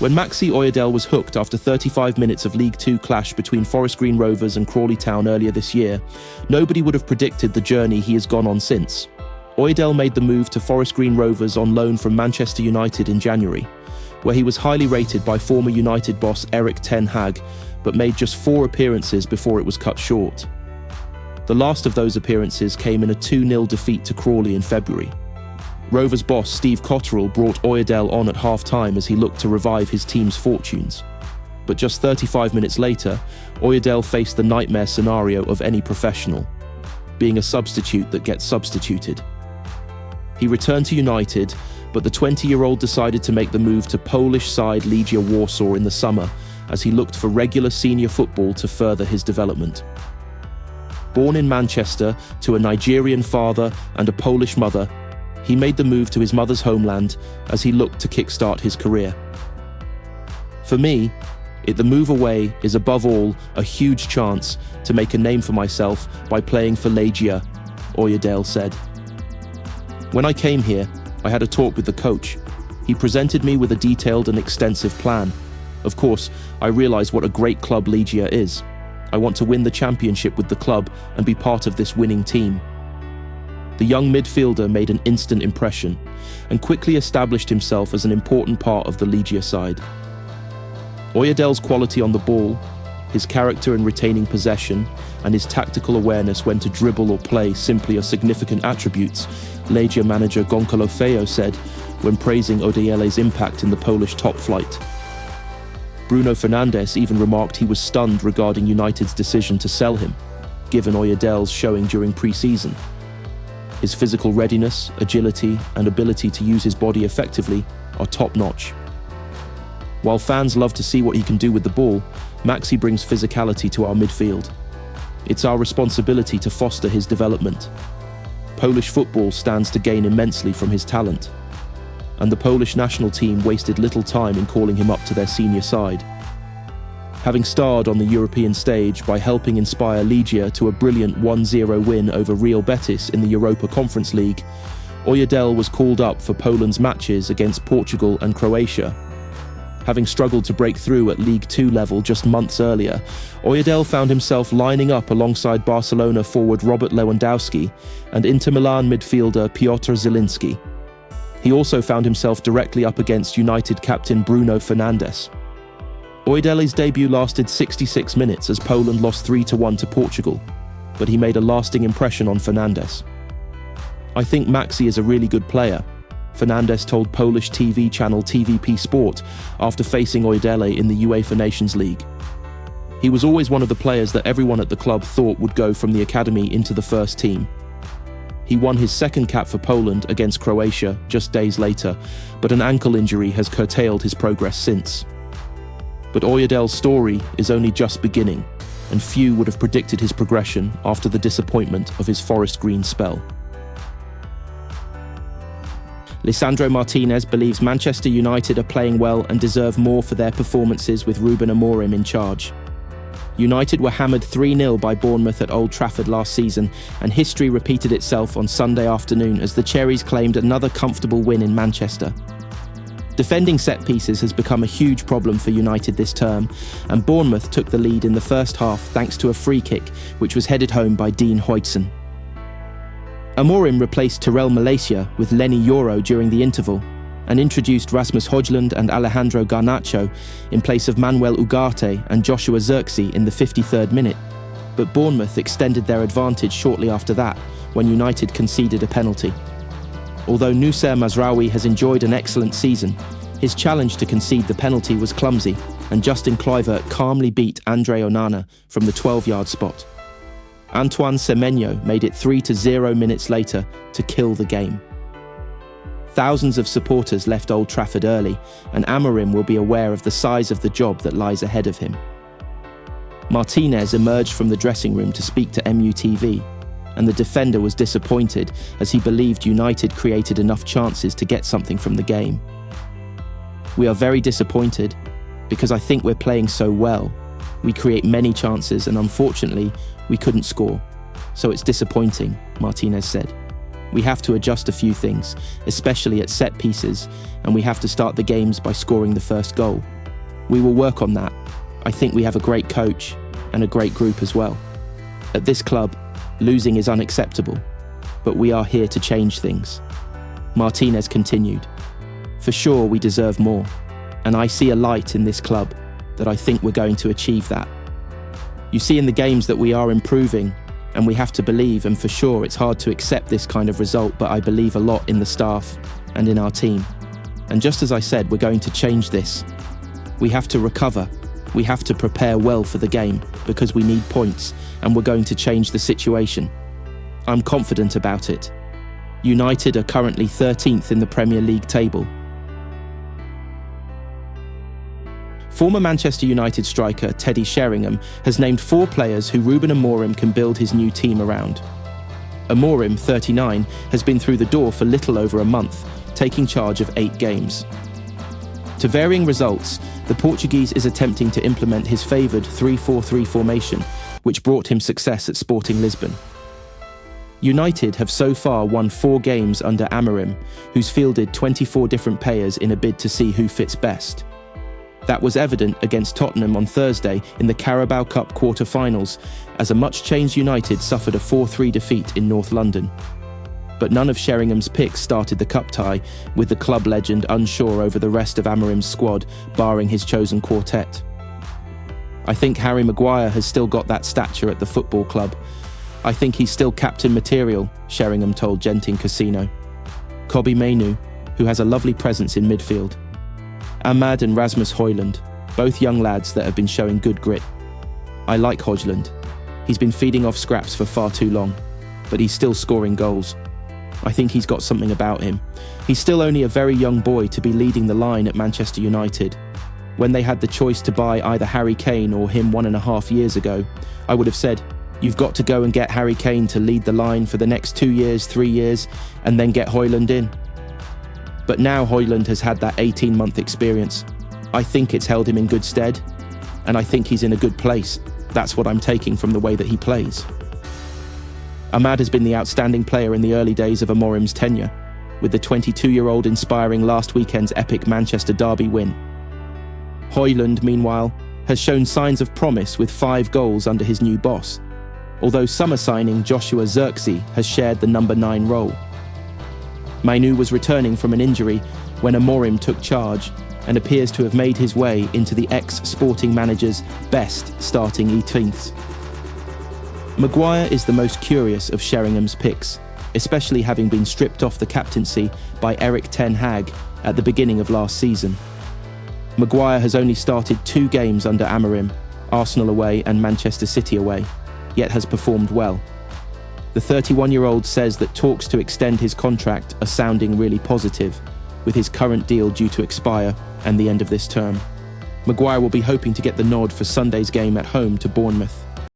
When Maxi Oyedel was hooked after 35 minutes of League Two clash between Forest Green Rovers and Crawley Town earlier this year, nobody would have predicted the journey he has gone on since. Oyedel made the move to Forest Green Rovers on loan from Manchester United in January, where he was highly rated by former United boss Erik Ten Hag, but made just 4 appearances before it was cut short. The last of those appearances came in a 2-0 defeat to Crawley in February. Rovers boss Steve Cotterill brought Oyedel on at half-time as he looked to revive his team's fortunes. But just 35 minutes later, Oyedel faced the nightmare scenario of any professional, being a substitute that gets substituted. He returned to United, but the 20-year-old decided to make the move to Polish side Legia Warsaw in the summer as he looked for regular senior football to further his development. Born in Manchester to a Nigerian father and a Polish mother, he made the move to his mother's homeland as he looked to kickstart his career. For me, the move away is above all a huge chance to make a name for myself by playing for Legia, Oyedel said. When I came here, I had a talk with the coach. He presented me with a detailed and extensive plan. Of course, I realize what a great club Legia is. I want to win the championship with the club and be part of this winning team. The young midfielder made an instant impression and quickly established himself as an important part of the Legia side. Oyedel's quality on the ball, his character in retaining possession, and his tactical awareness when to dribble or play simply are significant attributes, Legia manager Goncalo Feio said when praising Oyedele's impact in the Polish top flight. Bruno Fernandes even remarked he was stunned regarding United's decision to sell him, given Oyedele's showing during pre-season. His physical readiness, agility, and ability to use his body effectively are top-notch. While fans love to see what he can do with the ball, Maxi brings physicality to our midfield. It's our responsibility to foster his development. Polish football stands to gain immensely from his talent, and the Polish national team wasted little time in calling him up to their senior side. Having starred on the European stage by helping inspire Legia to a brilliant 1-0 win over Real Betis in the Europa Conference League, Oyedel was called up for Poland's matches against Portugal and Croatia. Having struggled to break through at League Two level just months earlier, Oyedel found himself lining up alongside Barcelona forward Robert Lewandowski and Inter Milan midfielder Piotr Zielinski. He also found himself directly up against United captain Bruno Fernandes. Oyedele's debut lasted 66 minutes as Poland lost 3-1 to Portugal, but he made a lasting impression on Fernandes. "I think Maxi is a really good player," Fernandes told Polish TV channel TVP Sport after facing Oyedele in the UEFA Nations League. "He was always one of the players that everyone at the club thought would go from the academy into the first team. He won his second cap for Poland against Croatia just days later, but an ankle injury has curtailed his progress since. But Oyedele's story is only just beginning, and few would have predicted his progression after the disappointment of his Forest Green spell." Lisandro Martinez believes Manchester United are playing well and deserve more for their performances with Ruben Amorim in charge. United were hammered 3-0 by Bournemouth at Old Trafford last season, and history repeated itself on Sunday afternoon as the Cherries claimed another comfortable win in Manchester. Defending set pieces has become a huge problem for United this term, and Bournemouth took the lead in the first half thanks to a free kick, which was headed home by Dean Huijsen. Amorim replaced Tyrell Malacia with Lenny Yoro during the interval, and introduced Rasmus Højlund and Alejandro Garnacho in place of Manuel Ugarte and Joshua Zirkzee in the 53rd minute. But Bournemouth extended their advantage shortly after that, when United conceded a penalty. Although Noussair Mazraoui has enjoyed an excellent season, his challenge to concede the penalty was clumsy, and Justin Kluivert calmly beat Andre Onana from the 12-yard spot. Antoine Semenyo made it 3-0 minutes later to kill the game. Thousands of supporters left Old Trafford early, and Amorim will be aware of the size of the job that lies ahead of him. Martinez emerged from the dressing room to speak to MUTV, and the defender was disappointed as he believed United created enough chances to get something from the game. "We are very disappointed because I think we're playing so well. We create many chances and unfortunately we couldn't score. So it's disappointing," Martinez said. We have to adjust a few things, especially at set pieces, and we have to start the games by scoring the first goal. We will work on that. I think we have a great coach and a great group as well. At this club, losing is unacceptable, but we are here to change things. Martinez continued. For sure, we deserve more, and I see a light in this club that I think we're going to achieve that. You see in the games that we are improving, and we have to believe, and for sure it's hard to accept this kind of result, but I believe a lot in the staff and in our team. And just as I said, we're going to change this. We have to recover. We have to prepare well for the game because we need points, and we're going to change the situation. I'm confident about it. United are currently 13th in the Premier League table. Former Manchester United striker Teddy Sheringham has named 4 players who Ruben Amorim can build his new team around. Amorim, 39, has been through the door for little over a month, taking charge of 8 games. To varying results, the Portuguese is attempting to implement his favoured 3-4-3 formation, which brought him success at Sporting Lisbon. United have so far won 4 games under Amorim, who's fielded 24 different players in a bid to see who fits best. That was evident against Tottenham on Thursday in the Carabao Cup quarter-finals, as a much-changed United suffered a 4-3 defeat in North London. But none of Sheringham's picks started the cup tie, with the club legend unsure over the rest of Amorim's squad, barring his chosen quartet. I think Harry Maguire has still got that stature at the football club. I think he's still captain material, Sheringham told Genting Casino. Kobbie Mainoo, who has a lovely presence in midfield. Ahmad and Rasmus Højlund, both young lads that have been showing good grit. I like Højlund. He's been feeding off scraps for far too long, but he's still scoring goals. I think he's got something about him. He's still only a very young boy to be leading the line at Manchester United. When they had the choice to buy either Harry Kane or him 1.5 years ago, I would have said, you've got to go and get Harry Kane to lead the line for the next 2 years, 3 years, and then get Højlund in. But now Højlund has had that 18-month experience. I think it's held him in good stead, and I think he's in a good place. That's what I'm taking from the way that he plays. Ahmad has been the outstanding player in the early days of Amorim's tenure, with the 22-year-old inspiring last weekend's epic Manchester derby win. Højlund, meanwhile, has shown signs of promise with 5 goals under his new boss, although summer signing Joshua Zirkzee has shared the number 9 role. Mainoo was returning from an injury when Amorim took charge and appears to have made his way into the ex-Sporting manager's best starting 18ths. Maguire is the most curious of Sheringham's picks, especially having been stripped off the captaincy by Erik ten Hag at the beginning of last season. Maguire has only started 2 games under Amorim, Arsenal away and Manchester City away, yet has performed well. The 31-year-old says that talks to extend his contract are sounding really positive, with his current deal due to expire and the end of this term. Maguire will be hoping to get the nod for Sunday's game at home to Bournemouth.